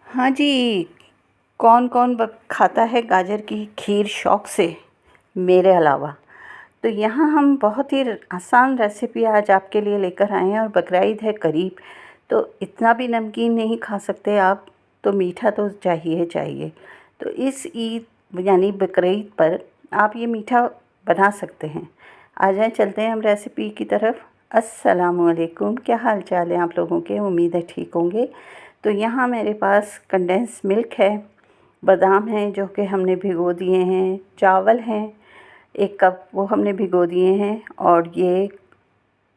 हाँ जी। कौन कौन खाता है गाजर की खीर शौक़ से, मेरे अलावा। तो यहाँ हम बहुत ही आसान रेसिपी आज आपके लिए लेकर आए हैं और बकरीद है करीब, तो इतना भी नमकीन नहीं खा सकते आप, तो मीठा तो चाहिए चाहिए। तो इस ईद यानी बकरीद पर आप ये मीठा बना सकते हैं। आ जाएं, चलते हैं हम रेसिपी की तरफ। अस्सलामुअलैकुम, क्या हाल चाल है आप लोगों के? उम्मीद है ठीक होंगे। तो यहाँ मेरे पास कंडेंस मिल्क है, बादाम हैं जो कि हमने भिगो दिए हैं, चावल हैं 1 कप वो हमने भिगो दिए हैं, और ये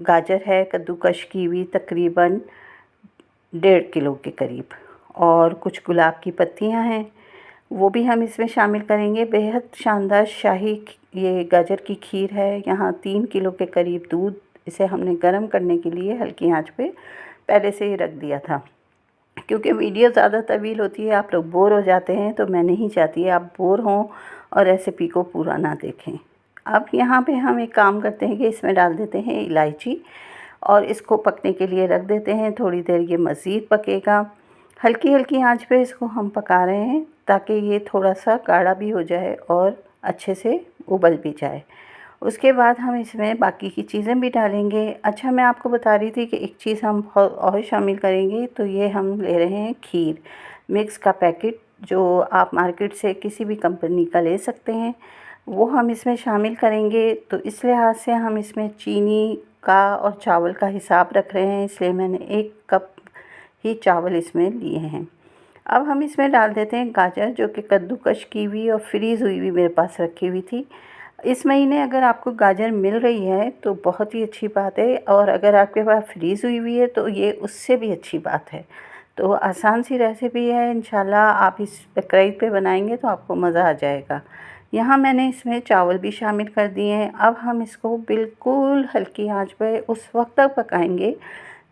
गाजर है कद्दूकश की हुई तकरीबन 1.5 किलो के करीब, और कुछ गुलाब की पत्तियाँ हैं वो भी हम इसमें शामिल करेंगे। बेहद शानदार शाही ये गाजर की खीर है। यहाँ 3 किलो के करीब दूध, इसे हमने गर्म करने के लिए हल्की आंच पे पहले से ही रख दिया था। क्योंकि वीडियो ज़्यादा तवील होती है, आप लोग बोर हो जाते हैं, तो मैं नहीं चाहती आप बोर हों और रेसिपी को पूरा ना देखें। अब यहाँ पे हम एक काम करते हैं कि इसमें डाल देते हैं इलायची, और इसको पकने के लिए रख देते हैं। थोड़ी देर ये मज़ीद पकेगा, हल्की हल्की आंच पे इसको हम पका रहे हैं ताकि ये थोड़ा सा गाढ़ा भी हो जाए और अच्छे से उबल भी जाए। उसके बाद हम इसमें बाकी की चीज़ें भी डालेंगे। अच्छा, मैं आपको बता रही थी कि एक चीज़ हम और शामिल करेंगे, तो ये हम ले रहे हैं खीर मिक्स का पैकेट, जो आप मार्केट से किसी भी कंपनी का ले सकते हैं, वो हम इसमें शामिल करेंगे। तो इस लिहाज से हम इसमें चीनी का और चावल का हिसाब रख रहे हैं, इसलिए मैंने 1 कप ही चावल इसमें लिए हैं। अब हम इसमें डाल देते हैं गाजर, जो कि कद्दूकश की हुई और फ्रीज़ हुई मेरे पास रखी हुई थी। इस महीने अगर आपको गाजर मिल रही है तो बहुत ही अच्छी बात है, और अगर आपके पास फ्रीज़ हुई हुई है तो ये उससे भी अच्छी बात है। तो आसान सी रेसिपी है, इंशाल्लाह आप इस बकरीद पे बनाएंगे तो आपको मज़ा आ जाएगा। यहाँ मैंने इसमें चावल भी शामिल कर दिए हैं। अब हम इसको बिल्कुल हल्की आंच पे उस वक्त तक पकाएंगे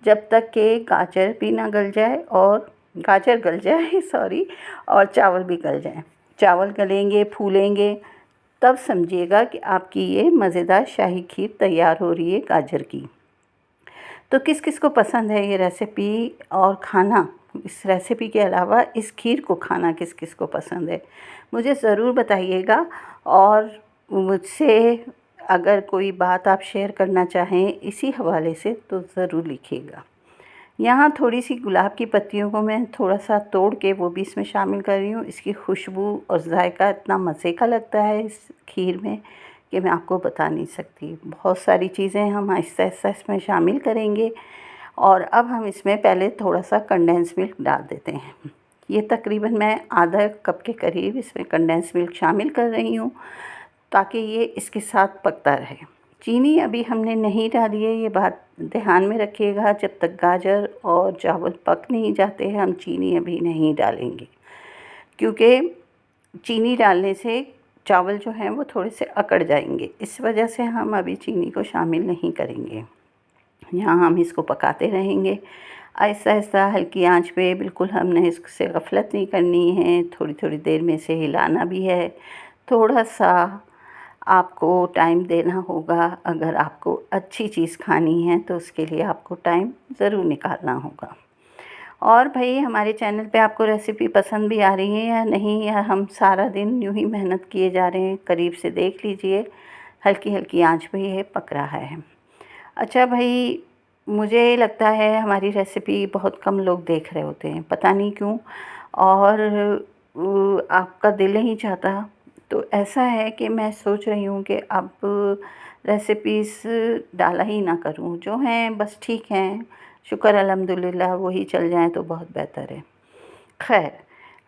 जब तक कि गाजर भी ना गल जाए, और गाजर गल जाए सॉरी, और चावल भी गल जाए। चावल गलेंगे, फूलेंगे, तब समझिएगा कि आपकी ये मज़ेदार शाही खीर तैयार हो रही है गाजर की। तो किस किस को पसंद है ये रेसिपी और खाना, इस रेसिपी के अलावा इस खीर को खाना किस किस को पसंद है, मुझे ज़रूर बताइएगा। और मुझसे अगर कोई बात आप शेयर करना चाहें इसी हवाले से तो ज़रूर लिखिएगा। यहाँ थोड़ी सी गुलाब की पत्तियों को मैं थोड़ा सा तोड़ के वो भी इसमें शामिल कर रही हूँ। इसकी खुशबू और जायका इतना मज़े का लगता है इस खीर में कि मैं आपको बता नहीं सकती। बहुत सारी चीज़ें हम आहिस्ता आहिस्ता इसमें शामिल करेंगे। और अब हम इसमें पहले थोड़ा सा कंडेंस मिल्क डाल देते हैं। ये तकरीबन मैं आधा कप के करीब इसमें कंडेंस मिल्क शामिल कर रही हूँ, ताकि ये इसके साथ पकता रहे। चीनी अभी हमने नहीं डाली है, ये बात ध्यान में रखिएगा। जब तक गाजर और चावल पक नहीं जाते हैं हम चीनी अभी नहीं डालेंगे, क्योंकि चीनी डालने से चावल जो हैं वो थोड़े से अकड़ जाएंगे, इस वजह से हम अभी चीनी को शामिल नहीं करेंगे। यहाँ हम इसको पकाते रहेंगे आहिस्ता आहिस्ता हल्की आंच पे। बिल्कुल हमने इससे गफलत नहीं करनी है, थोड़ी थोड़ी देर में इसे हिलाना भी है। थोड़ा सा आपको टाइम देना होगा, अगर आपको अच्छी चीज़ खानी है तो उसके लिए आपको टाइम ज़रूर निकालना होगा। और भाई, हमारे चैनल पे आपको रेसिपी पसंद भी आ रही है या नहीं, या हम सारा दिन यूँ ही मेहनत किए जा रहे हैं, करीब से देख लीजिए। हल्की हल्की आंच पे ये पक रहा है। अच्छा भाई, मुझे लगता है हमारी रेसिपी बहुत कम लोग देख रहे होते हैं, पता नहीं क्यों, और आपका दिल नहीं चाहता। तो ऐसा है कि मैं सोच रही हूँ कि अब रेसिपीज़ डाला ही ना करूँ, जो हैं बस ठीक हैं, शुक्र अल्हम्दुलिल्लाह, वही चल जाएँ तो बहुत बेहतर है। खैर,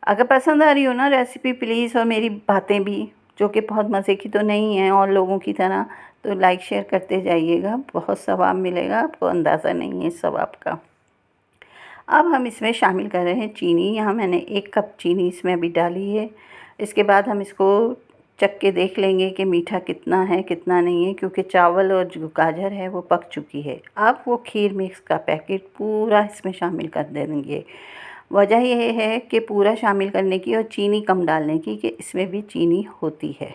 अगर पसंद आ रही हो ना रेसिपी प्लीज़, और मेरी बातें भी जो कि बहुत मज़े की तो नहीं हैं और लोगों की तरह, तो लाइक शेयर करते जाइएगा, बहुत सवाब मिलेगा आपको, अंदाज़ा नहीं है सवाब का। अब हम इसमें शामिल कर रहे हैं चीनी। यहाँ मैंने 1 कप चीनी इसमें अभी डाली है। इसके बाद हम इसको चख के देख लेंगे कि मीठा कितना है कितना नहीं है, क्योंकि चावल और जो गाजर है वो पक चुकी है। अब वो खीर मिक्स का पैकेट पूरा इसमें शामिल कर देंगे। वजह यह है कि पूरा शामिल करने की और चीनी कम डालने की, कि इसमें भी चीनी होती है,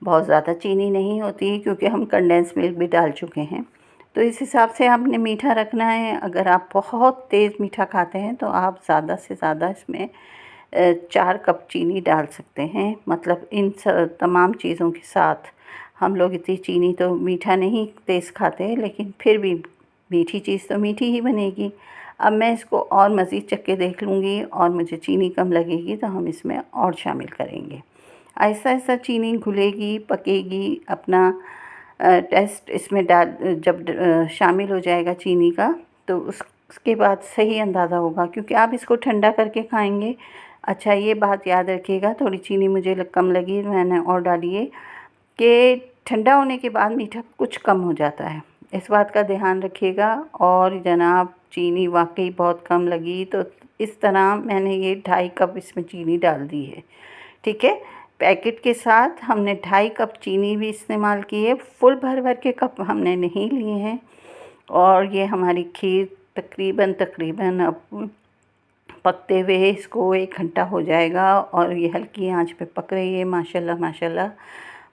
बहुत ज़्यादा चीनी नहीं होती, क्योंकि हम कंडेंस मिल्क भी डाल चुके हैं। तो इस हिसाब से आपने मीठा रखना है। अगर आप बहुत तेज़ मीठा खाते हैं तो आप ज़्यादा से ज़्यादा इसमें 4 कप चीनी डाल सकते हैं। मतलब इन तमाम चीज़ों के साथ हम लोग इतनी चीनी तो मीठा नहीं तेज़ खाते, लेकिन फिर भी मीठी चीज़ तो मीठी ही बनेगी। अब मैं इसको और मज़ीद चख के देख लूँगी और मुझे चीनी कम लगेगी तो हम इसमें और शामिल करेंगे। आहिस्ता आहिस्ता चीनी घुलेगी, पकेगी, अपना टेस्ट इसमें डाल जब शामिल हो जाएगा चीनी का, तो उसके बाद सही अंदाज़ा होगा, क्योंकि आप इसको ठंडा करके खाएंगे। अच्छा, ये बात याद रखिएगा, थोड़ी चीनी मुझे कम लगी, मैंने और डाली है कि ठंडा होने के बाद मीठा कुछ कम हो जाता है, इस बात का ध्यान रखिएगा। और जनाब, चीनी वाकई बहुत कम लगी तो इस तरह मैंने ये 2.5 कप इसमें चीनी डाल दी है। ठीक है, पैकेट के साथ हमने 2.5 कप चीनी भी इस्तेमाल की है, फुल भर के कप हमने नहीं लिए हैं। और ये हमारी खीर तकरीबन अब पकते हुए इसको 1 घंटा हो जाएगा और ये हल्की आंच पे पक रही है। माशाल्लाह माशाल्लाह,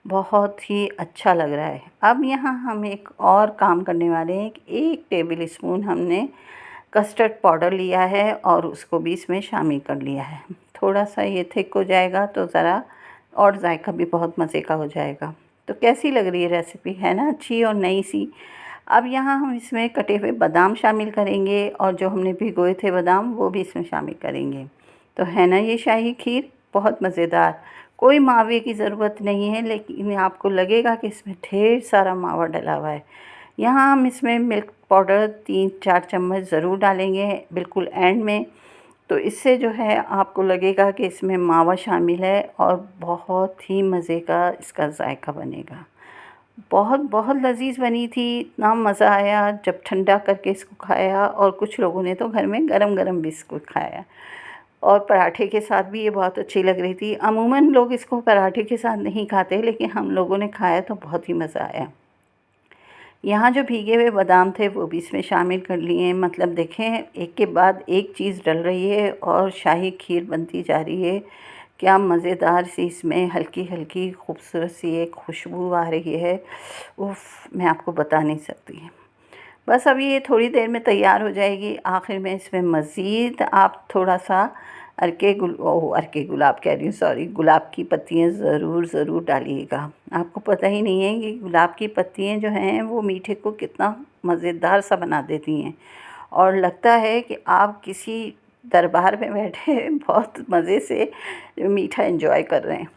बहुत ही अच्छा लग रहा है। अब यहाँ हम एक और काम करने वाले हैं कि 1 टेबल स्पून हमने कस्टर्ड पाउडर लिया है और उसको भी इसमें शामिल कर लिया है। थोड़ा सा ये थिक हो जाएगा तो ज़रा और जायका भी बहुत मज़े का हो जाएगा। तो कैसी लग रही है रेसिपी, है ना अच्छी और नई सी। अब यहाँ हम इसमें कटे हुए बादाम शामिल करेंगे और जो हमने भिगोए थे बादाम वो भी इसमें शामिल करेंगे। तो है ना ये शाही खीर बहुत मज़ेदार। कोई मावे की ज़रूरत नहीं है, लेकिन आपको लगेगा कि इसमें ढेर सारा मावा डला हुआ है। यहाँ हम इसमें मिल्क पाउडर 3-4 चम्मच ज़रूर डालेंगे बिल्कुल एंड में। तो इससे जो है आपको लगेगा कि इसमें मावा शामिल है और बहुत ही मज़े का इसका जायका बनेगा। बहुत बहुत लज़ीज़ बनी थी, इतना मज़ा आया जब ठंडा करके इसको खाया, और कुछ लोगों ने तो घर में गरम-गरम भी इसको खाया और पराठे के साथ भी ये बहुत अच्छी लग रही थी। अमूमन लोग इसको पराठे के साथ नहीं खाते, लेकिन हम लोगों ने खाया तो बहुत ही मज़ा आया। यहाँ जो भीगे हुए बादाम थे वो भी इसमें शामिल कर लिए हैं। मतलब देखें, एक के बाद एक चीज़ डल रही है और शाही खीर बनती जा रही है। क्या मज़ेदार सी इसमें हल्की हल्की खूबसूरत सी एक खुशबू आ रही है। उफ़, मैं आपको बता नहीं सकती। बस अभी ये थोड़ी देर में तैयार हो जाएगी। आखिर में इसमें मज़ीद आप थोड़ा सा अरके गुलाब कह रही हूँ, सॉरी, गुलाब की पत्तियाँ ज़रूर डालिएगा। आपको पता ही नहीं है कि गुलाब की पत्तियाँ जो हैं वो मीठे को कितना मज़ेदार सा बना देती हैं, और लगता है कि आप किसी दरबार में बैठे बहुत मज़े से मीठा एंजॉय कर रहे हैं।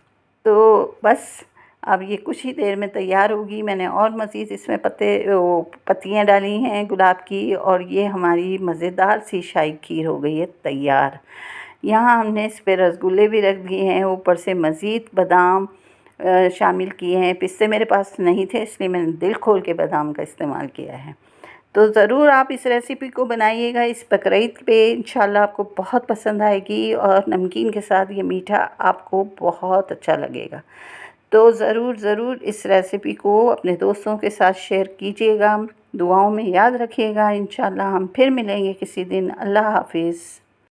तो बस अब ये कुछ ही देर में तैयार होगी। मैंने और मज़ीद इसमें पत्तियाँ डाली हैं गुलाब की, और ये हमारी मज़ेदार सी शाही खीर हो गई है तैयार। यहाँ हमने इस पे रसगुल्ले भी रख दिए हैं, ऊपर से मज़ीद बादाम शामिल किए हैं। पिस्ते मेरे पास नहीं थे, इसलिए मैंने दिल खोल के बादाम का इस्तेमाल किया है। तो ज़रूर आप इस रेसिपी को बनाइएगा इस बकरीद पे, इंशाल्लाह आपको बहुत पसंद आएगी, और नमकीन के साथ ये मीठा आपको बहुत अच्छा लगेगा। तो ज़रूर इस रेसिपी को अपने दोस्तों के साथ शेयर कीजिएगा। दुआओं में याद रखिएगा। इंशाल्लाह हम फिर मिलेंगे किसी दिन। अल्लाह हाफ़िज़।